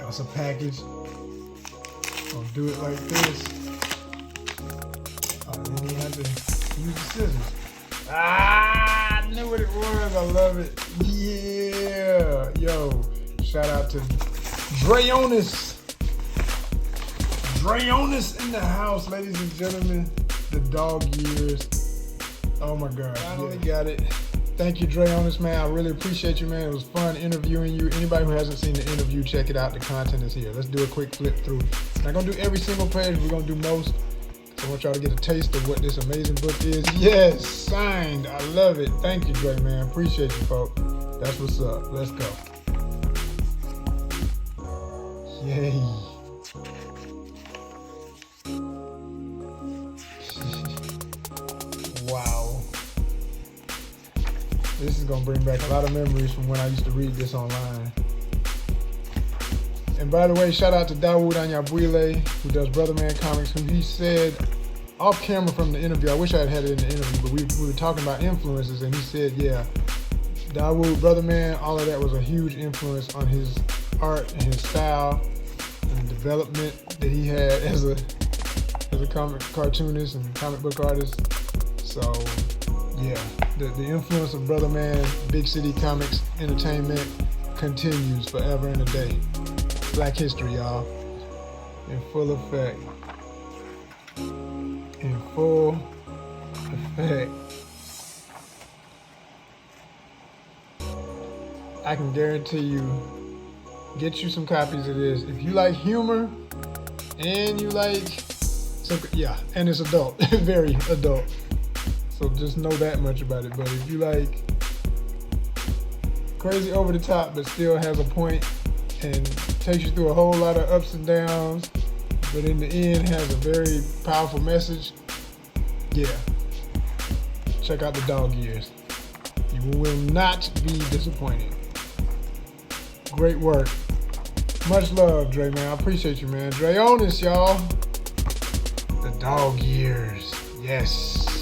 That's a package. Gonna do it like this. Oh, then you have to use the scissors. Ah, I knew what it was. I love it. Yeah. Yo, shout out to DRAYONIS. DRAYONIS in the house, ladies and gentlemen. The dog years. Oh my God. Finally got it. Thank you, DRAYONIS, man. I really appreciate you, man. It was fun interviewing you. Anybody who hasn't seen the interview, check it out. The content is here. Let's do a quick flip through. Not gonna do every single page. We're gonna do most. So I want y'all to get a taste of what this amazing book is. Yes, signed. I love it. Thank you, Dre, man. Appreciate you, folks. That's what's up. Let's go. Yay. Wow. This is gonna bring back a lot of memories from when I used to read this online. And by the way, shout out to Dawood Anyabwile, who does Brother Man Comics, who he said off camera from the interview, I wish I had it in the interview, but we were talking about influences, and he said, yeah, Dawood, Brother Man, all of that was a huge influence on his art and his style and development that he had as a comic cartoonist and comic book artist. So yeah, the influence of Brother Man, Big City Comics Entertainment continues forever and a day. Black history, y'all, in full effect. In full effect. I can guarantee you, get you some copies of this. If you like humor and you like, yeah, and it's adult, very adult. So just know that much about it. But if you like crazy over the top, but still has a point and takes you through a whole lot of ups and downs, but in the end has a very powerful message, yeah, check out the dog years. You will not be disappointed. Great work. Much love, Dre, man. I appreciate you, man. DRAYONIS, y'all. The dog years. Yes.